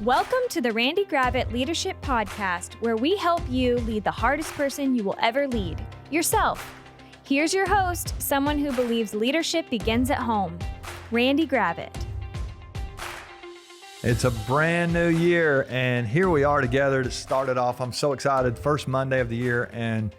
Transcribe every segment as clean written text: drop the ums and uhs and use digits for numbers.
Welcome to the Randy Gravitt Leadership Podcast, where we help you lead the hardest person you will ever lead, yourself. Here's your host, someone who believes leadership begins at home, Randy Gravitt. It's a brand new year, and here we are together to start it off. I'm so excited. First Monday of the year, and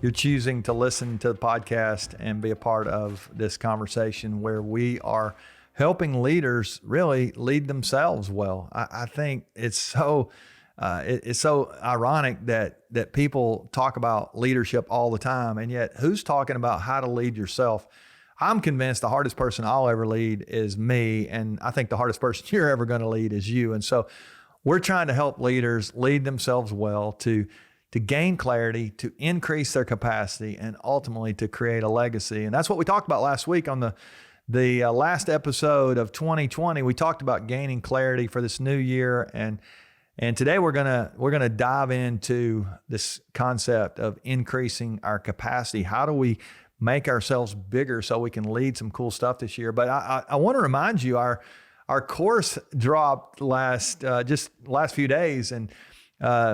you're choosing to listen to the podcast and be a part of this conversation where we are helping leaders really lead themselves well. I think it's so ironic that people talk about leadership all the time, and yet who's talking about how to lead yourself? I'm convinced the hardest person I'll ever lead is me, and I think the hardest person you're ever going to lead is you. And so we're trying to help leaders lead themselves well, to gain clarity, to increase their capacity, and ultimately to create a legacy. And that's what we talked about last week on the last episode of 2020. We talked about gaining clarity for this new year, and today we're gonna dive into this concept of increasing our capacity. How do we make ourselves bigger so we can lead some cool stuff this year? But I want to remind you, our course dropped last few days, and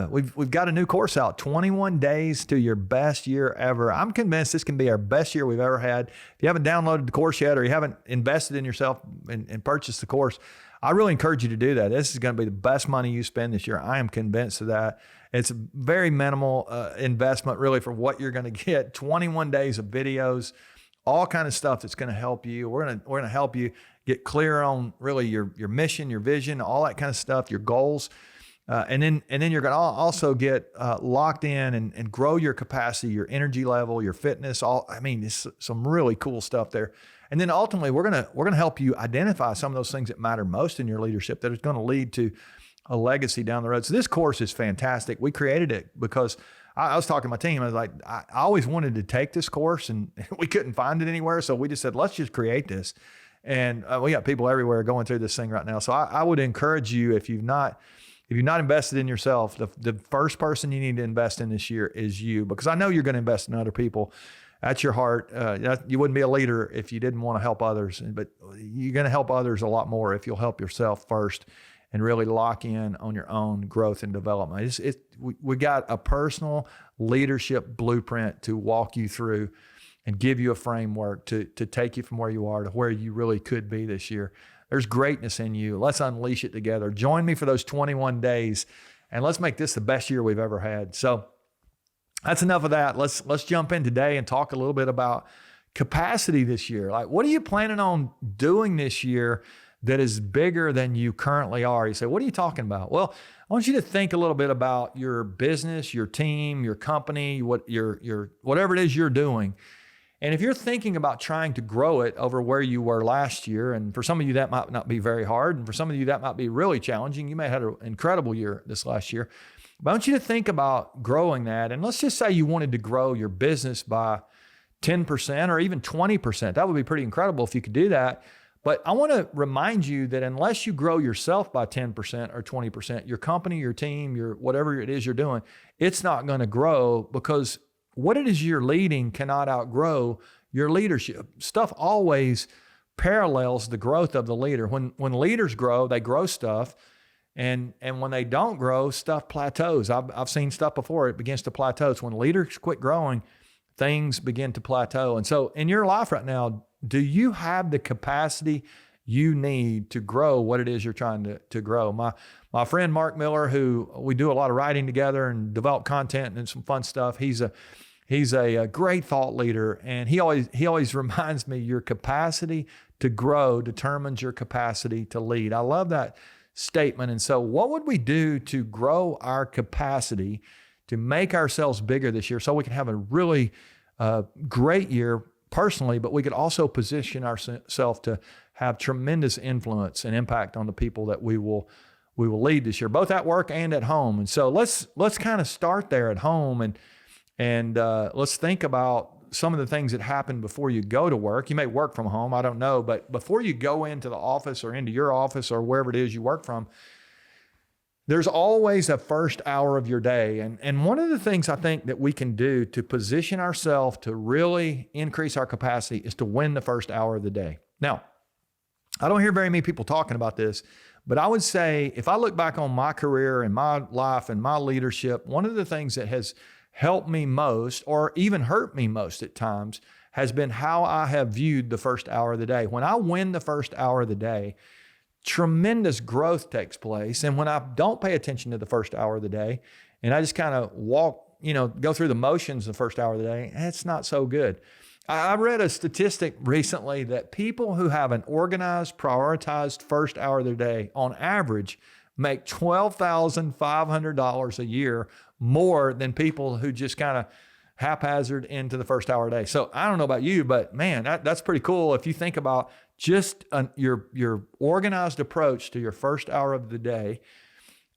we've got a new course out, 21 Days to Your Best Year Ever. I'm convinced this can be our best year we've ever had. If you haven't downloaded the course yet, or you haven't invested in yourself and purchased the course, I really encourage you to do that. This is going to be the best money you spend this year. I am convinced of that. It's a very minimal investment really for what you're going to get. 21 days of videos, all kind of stuff that's going to help you. We're going to help you get clear on really your mission, your vision, all that kind of stuff, your goals. And then you're going to also get locked in and grow your capacity, your energy level, your fitness. It's some really cool stuff there. And then ultimately, we're gonna help you identify some of those things that matter most in your leadership that is going to lead to a legacy down the road. So this course is fantastic. We created it because I was talking to my team. I was like, I always wanted to take this course, and we couldn't find it anywhere. So we just said, let's just create this. And we got people everywhere going through this thing right now. So I would encourage you, if you've not invested in yourself, the first person you need to invest in this year is you, because I know you're going to invest in other people. That's your heart. You wouldn't be a leader if you didn't want to help others, but you're going to help others a lot more if you'll help yourself first and really lock in on your own growth and development. We got a personal leadership blueprint to walk you through and give you a framework to take you from where you are to where you really could be this year. There's greatness in you. Let's unleash it together. Join me for those 21 days, and let's make this the best year we've ever had. So that's enough of that. Let's jump in today and talk a little bit about capacity this year. Like, what are you planning on doing this year that is bigger than you currently are? You say, what are you talking about? Well, I want you to think a little bit about your business, your team, your company, whatever it is you're doing. And if you're thinking about trying to grow it over where you were last year, and for some of you that might not be very hard, and for some of you that might be really challenging, you may have had an incredible year this last year. But I want you to think about growing that. And let's just say you wanted to grow your business by 10% or even 20%. That would be pretty incredible if you could do that. But I want to remind you that unless you grow yourself by 10% or 20%, your company, your team, your whatever it is you're doing, it's not going to grow, because what it is you're leading cannot outgrow your leadership. Stuff always parallels the growth of the leader. When leaders grow, they grow stuff. And when they don't grow, stuff plateaus. I've seen stuff before. It begins to plateau. So when leaders quit growing, things begin to plateau. And so in your life right now, do you have the capacity you need to grow what it is you're trying to grow? My friend Mark Miller, who we do a lot of writing together and develop content and some fun stuff, he's a great thought leader, and he always reminds me, your capacity to grow determines your capacity to lead. I love that statement. And so what would we do to grow our capacity to make ourselves bigger this year so we can have a really great year personally, but we could also position ourselves to have tremendous influence and impact on the people that we will lead this year, both at work and at home. And so let's kind of start there at home, and let's think about some of the things that happen before you go to work. You may work from home, I don't know, but before you go into the office or into your office or wherever it is you work from, there's always a first hour of your day. And one of the things I think that we can do to position ourselves to really increase our capacity is to win the first hour of the day. Now, I don't hear very many people talking about this, but I would say if I look back on my career and my life and my leadership, one of the things that has helped me most or even hurt me most at times has been how I have viewed the first hour of the day. When I win the first hour of the day, tremendous growth takes place. And when I don't pay attention to the first hour of the day and I just kind of go through the motions the first hour of the day, it's not so good. I read a statistic recently that people who have an organized, prioritized first hour of their day on average make $12,500 a year more than people who just kind of haphazard into the first hour a day. So I don't know about you, but man, that's pretty cool. If you think about just your organized approach to your first hour of the day,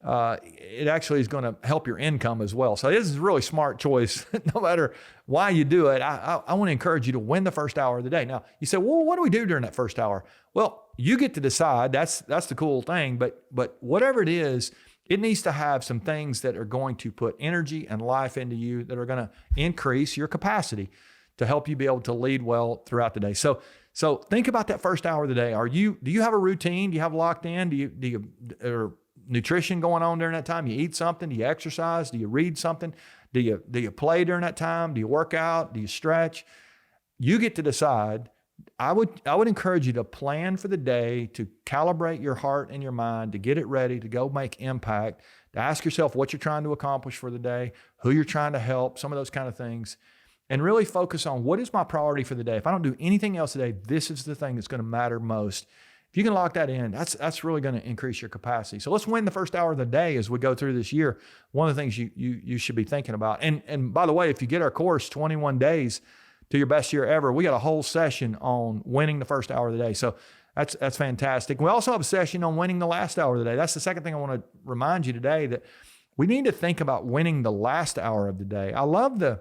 it actually is going to help your income as well. So this is a really smart choice. No matter why you do it, I want to encourage you to win the first hour of the day. Now you say, well, what do we do during that first hour? Well, you get to decide. That's the cool thing. But whatever it is, it needs to have some things that are going to put energy and life into you that are going to increase your capacity to help you be able to lead well throughout the day. So think about that first hour of the day. Do you have a routine? Do you have locked in? Do you or nutrition going on during that time? You eat something? Do you exercise? Do you read something? Do you play during that time? Do you work out? Do you stretch? You get to decide. I would encourage you to plan for the day, to calibrate your heart and your mind, to get it ready, to go make impact, to ask yourself what you're trying to accomplish for the day, who you're trying to help, some of those kind of things, and really focus on what is my priority for the day. If I don't do anything else today, this is the thing that's going to matter most. If you can lock that in, that's really going to increase your capacity. So let's win the first hour of the day as we go through this year. One of the things you should be thinking about. And by the way, if you get our course, 21 Days to Your Best Year Ever, we got a whole session on winning the first hour of the day. So that's fantastic. We also have a session on winning the last hour of the day. That's the second thing I want to remind you today, that we need to think about winning the last hour of the day. I love the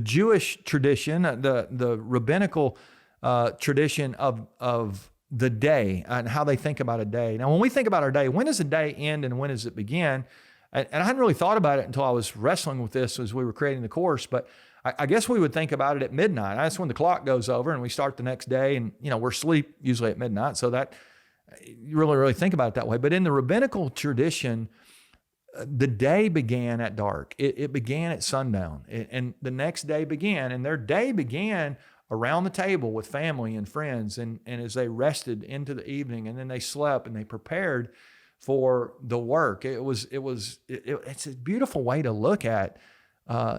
Jewish tradition, the rabbinical tradition of the day and how they think about a day. Now, when we think about our day, when does the day end and when does it begin? And I hadn't really thought about it until I was wrestling with this as we were creating the course, but I guess we would think about it at midnight. That's when the clock goes over and we start the next day, and we're asleep usually at midnight. So that you really think about it that way. But in the rabbinical tradition, the day began at dark. It began at sundown, and the next day began, and their day began around the table with family and friends, and as they rested into the evening, and then they slept and they prepared for the work. It's a beautiful way to look at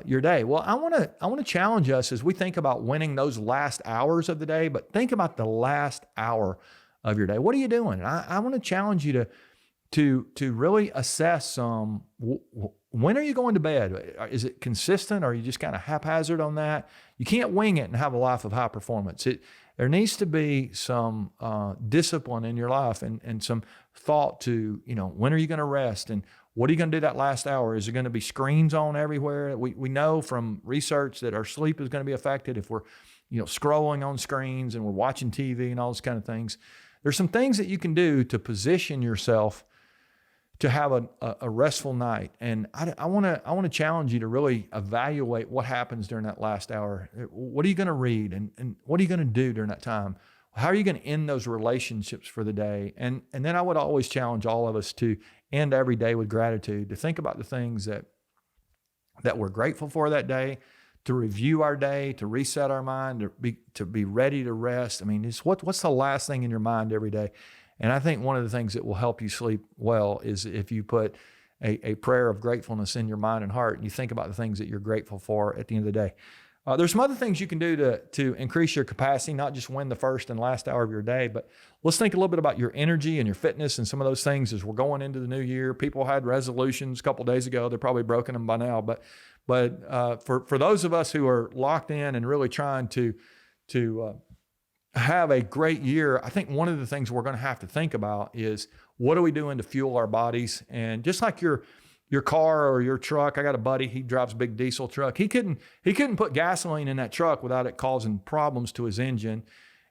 your day. Well, I want to challenge us as we think about winning those last hours of the day, but think about the last hour of your day. What are you doing? I want to challenge you to really assess when are you going to bed? Is it consistent, or are you just kind of haphazard on that? You can't wing it and have a life of high performance. There needs to be some discipline in your life and some thought to, when are you going to rest, and what are you going to do that last hour? Is there going to be screens on everywhere? We know from research that our sleep is going to be affected if we're, scrolling on screens and we're watching TV and all those kind of things. There's some things that you can do to position yourself to have a restful night. And I want to challenge you to really evaluate what happens during that last hour. What are you going to read, and what are you going to do during that time? How are you going to end those relationships for the day? And then I would always challenge all of us to end every day with gratitude, to think about the things that we're grateful for that day, to review our day, to reset our mind, to be ready to rest. I mean, what's the last thing in your mind every day? And I think one of the things that will help you sleep well is if you put a prayer of gratefulness in your mind and heart, and you think about the things that you're grateful for at the end of the day. There's some other things you can do to increase your capacity, not just win the first and last hour of your day, but let's think a little bit about your energy and your fitness and some of those things as we're going into the new year. People had resolutions a couple of days ago. They're probably broken them by now, but for those of us who are locked in and really trying to have a great year, I think one of the things we're going to have to think about is, what are we doing to fuel our bodies? And just like your car or your truck, I got a buddy, he drives a big diesel truck. He couldn't put gasoline in that truck without it causing problems to his engine.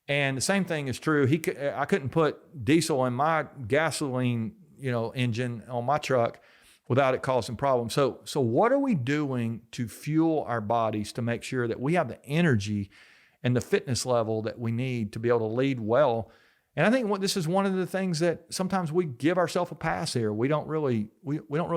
And the same thing is true. I couldn't put diesel in my gasoline, engine on my truck without it causing problems. So what are we doing to fuel our bodies to make sure that we have the energy and the fitness level that we need to be able to lead well. And I think this is one of the things that sometimes we give ourselves a pass here. We don't really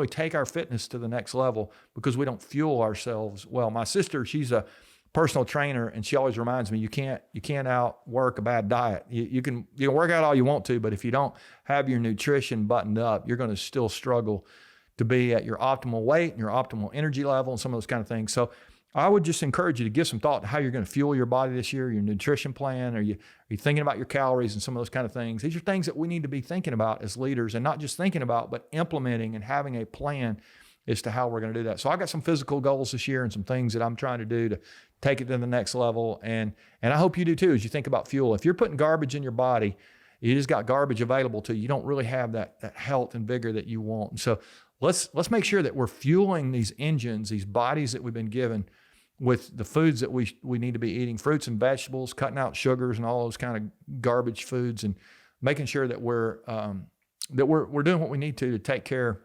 take our fitness to the next level because we don't fuel ourselves well. My sister, she's a personal trainer, and she always reminds me, you can't outwork a bad diet. You can work out all you want to, but if you don't have your nutrition buttoned up, you're going to still struggle to be at your optimal weight and your optimal energy level and some of those kind of things. So I would just encourage you to give some thought to how you're going to fuel your body this year, your nutrition plan. Are you thinking about your calories and some of those kind of things? These are things that we need to be thinking about as leaders, and not just thinking about, but implementing and having a plan as to how we're going to do that. So I got some physical goals this year and some things that I'm trying to do to take it to the next level. And I hope you do too, as you think about fuel. If you're putting garbage in your body, you just got garbage available to you. You don't really have that health and vigor that you want. And so let's make sure that we're fueling these engines, these bodies that we've been given, with the foods that we need to be eating, fruits and vegetables, cutting out sugars and all those kind of garbage foods, and making sure that we're doing what we need to take care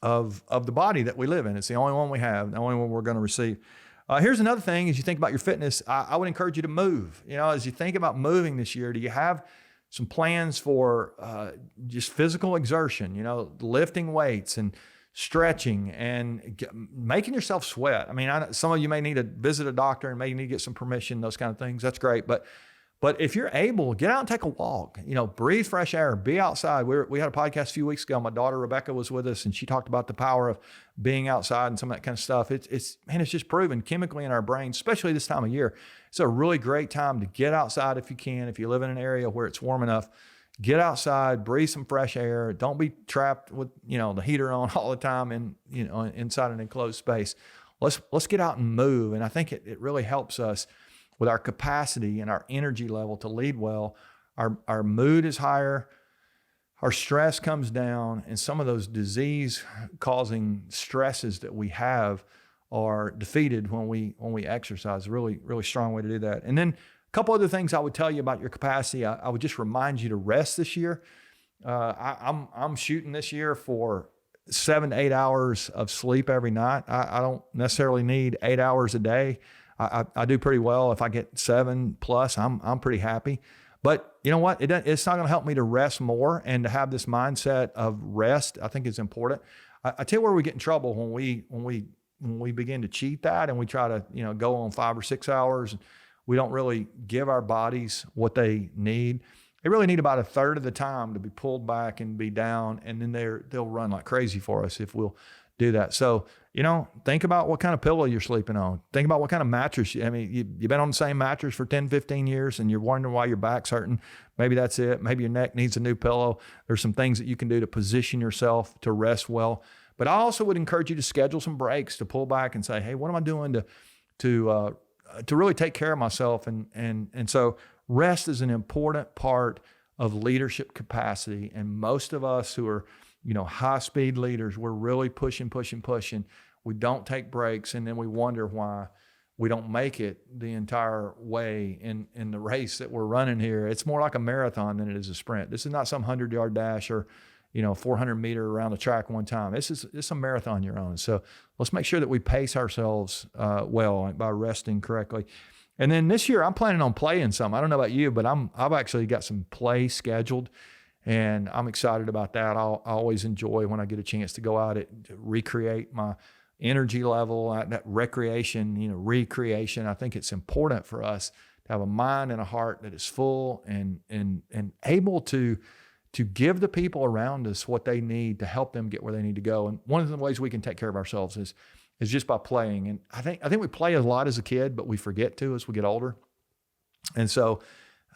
of the body that we live in. It's the only one we have, the only one we're going to receive. Here's another thing: as you think about your fitness, I would encourage you to move. As you think about moving this year, do you have some plans for just physical exertion? Lifting weights and stretching and making yourself sweat. I mean, some of you may need to visit a doctor and may need to get some permission, those kind of things. That's great. But if you're able, get out and take a walk, breathe fresh air, be outside. We had a podcast a few weeks ago. My daughter, Rebecca, was with us, and she talked about the power of being outside and some of that kind of stuff. It's just proven chemically in our brains, especially this time of year. It's a really great time to get outside if you can. If you live in an area where it's warm enough, get outside, breathe some fresh air. Don't be trapped with, the heater on all the time and, inside an enclosed space. Let's get out and move. And I think it really helps us with our capacity and our energy level to lead well. Our mood is higher, our stress comes down, and some of those disease-causing stresses that we have are defeated when we exercise. Really, really strong way to do that. And then a couple other things I would tell you about your capacity. I would just remind you to rest this year. I'm shooting this year for 7 to 8 hours of sleep every night. I don't necessarily need 8 hours a day. I do pretty well. If I get 7 plus, I'm pretty happy. But you know what? It's not going to help me to rest more and to have this mindset of rest. I think is important. I tell you where we get in trouble when we begin to cheat that and we try to go on 5 or 6 hours. We don't really give our bodies what they need. They really need about a third of the time to be pulled back and be down, and then they'll run like crazy for us if we'll do that. So, think about what kind of pillow you're sleeping on. Think about what kind of mattress. You've been on the same mattress for 10, 15 years and you're wondering why your back's hurting. Maybe that's it. Maybe your neck needs a new pillow. There's some things that you can do to position yourself to rest well. But I also would encourage you to schedule some breaks, to pull back and say, hey, what am I doing to really take care of myself? And so rest is an important part of leadership capacity. And most of us who are high speed leaders, we're really pushing. We don't take breaks, and then we wonder why we don't make it the entire way in the race that we're running here. It's more like a marathon than it is a sprint. This is not some 100-yard dash or 400 meter around the track one time. It's a marathon you're on. So let's make sure that we pace ourselves well by resting correctly. And then this year I'm planning on playing some. I don't know about you, but I've actually got some play scheduled. And I'm excited about that. I always enjoy when I get a chance to go out to recreate my energy level, that recreation, recreation. I think it's important for us to have a mind and a heart that is full and able to give the people around us what they need to help them get where they need to go. And one of the ways we can take care of ourselves is just by playing. And I think we play a lot as a kid, but we forget to as we get older. And so,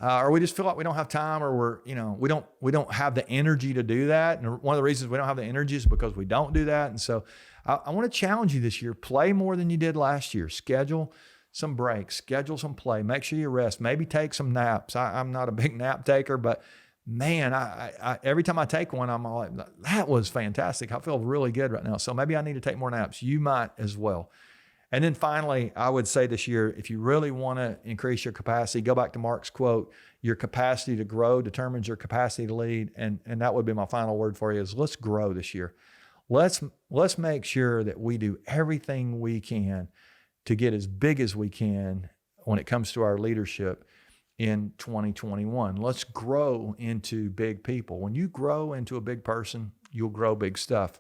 or we just feel like we don't have time, or we don't have the energy to do that. And one of the reasons we don't have the energy is because we don't do that. And so I want to challenge you this year, play more than you did last year. Schedule some breaks, schedule some play, make sure you rest, maybe take some naps. I'm not a big nap taker, but man, I every time I take one, I'm all like, that was fantastic. I feel really good right now. So maybe I need to take more naps. You might as well. And then finally, I would say this year, if you really want to increase your capacity, go back to Mark's quote, your capacity to grow determines your capacity to lead. And that would be my final word for you is let's grow this year. Let's make sure that we do everything we can to get as big as we can when it comes to our leadership in 2021. Let's grow into big people. When you grow into a big person, you'll grow big stuff.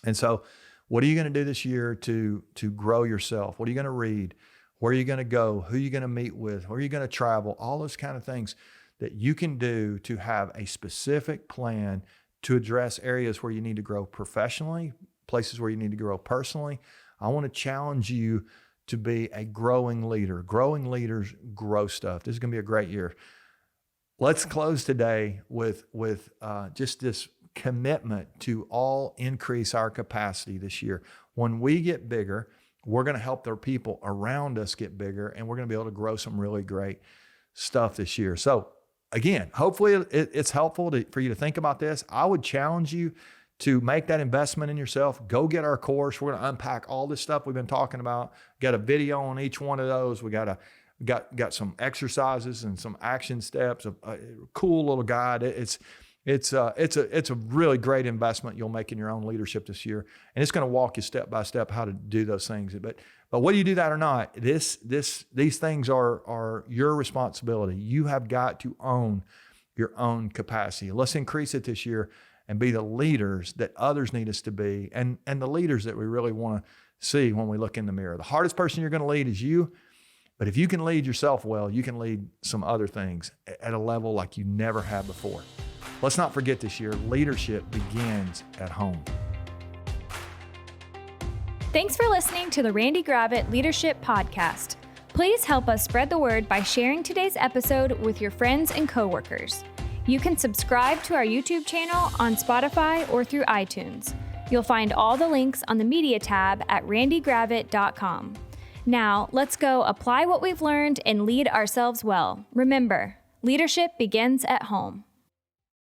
And so what are you going to do this year to grow yourself? What are you going to read? Where are you going to go? Who are you going to meet with? Where are you going to travel? All those kind of things that you can do to have a specific plan to address areas where you need to grow professionally, places where you need to grow personally. I want to challenge you to be a growing leader. Growing leaders grow stuff. This is going to be a great year. Let's close today with just this commitment to all increase our capacity this year. When we get bigger, we're going to help the people around us get bigger, and we're going to be able to grow some really great stuff this year. So again, hopefully it's helpful for you to think about this. I would challenge you to make that investment in yourself. Go get our course. We're going to unpack all this stuff we've been talking about. Got a video on each one of those. We got some exercises and some action steps, a cool little guide. It's a really great investment you'll make in your own leadership this year. And it's going to walk you step by step how to do those things. But whether you do that or not, these things are your responsibility. You have got to own your own capacity. Let's increase it this year and be the leaders that others need us to be, and the leaders that we really want to see when we look in the mirror. The hardest person you're going to lead is you. But if you can lead yourself well, you can lead some other things at a level like you never have before. Let's not forget this year, leadership begins at home. Thanks for listening to the Randy Gravitt Leadership Podcast. Please help us spread the word by sharing today's episode with your friends and coworkers. You can subscribe to our YouTube channel on Spotify or through iTunes. You'll find all the links on the media tab at randygravitt.com. Now, let's go apply what we've learned and lead ourselves well. Remember, leadership begins at home.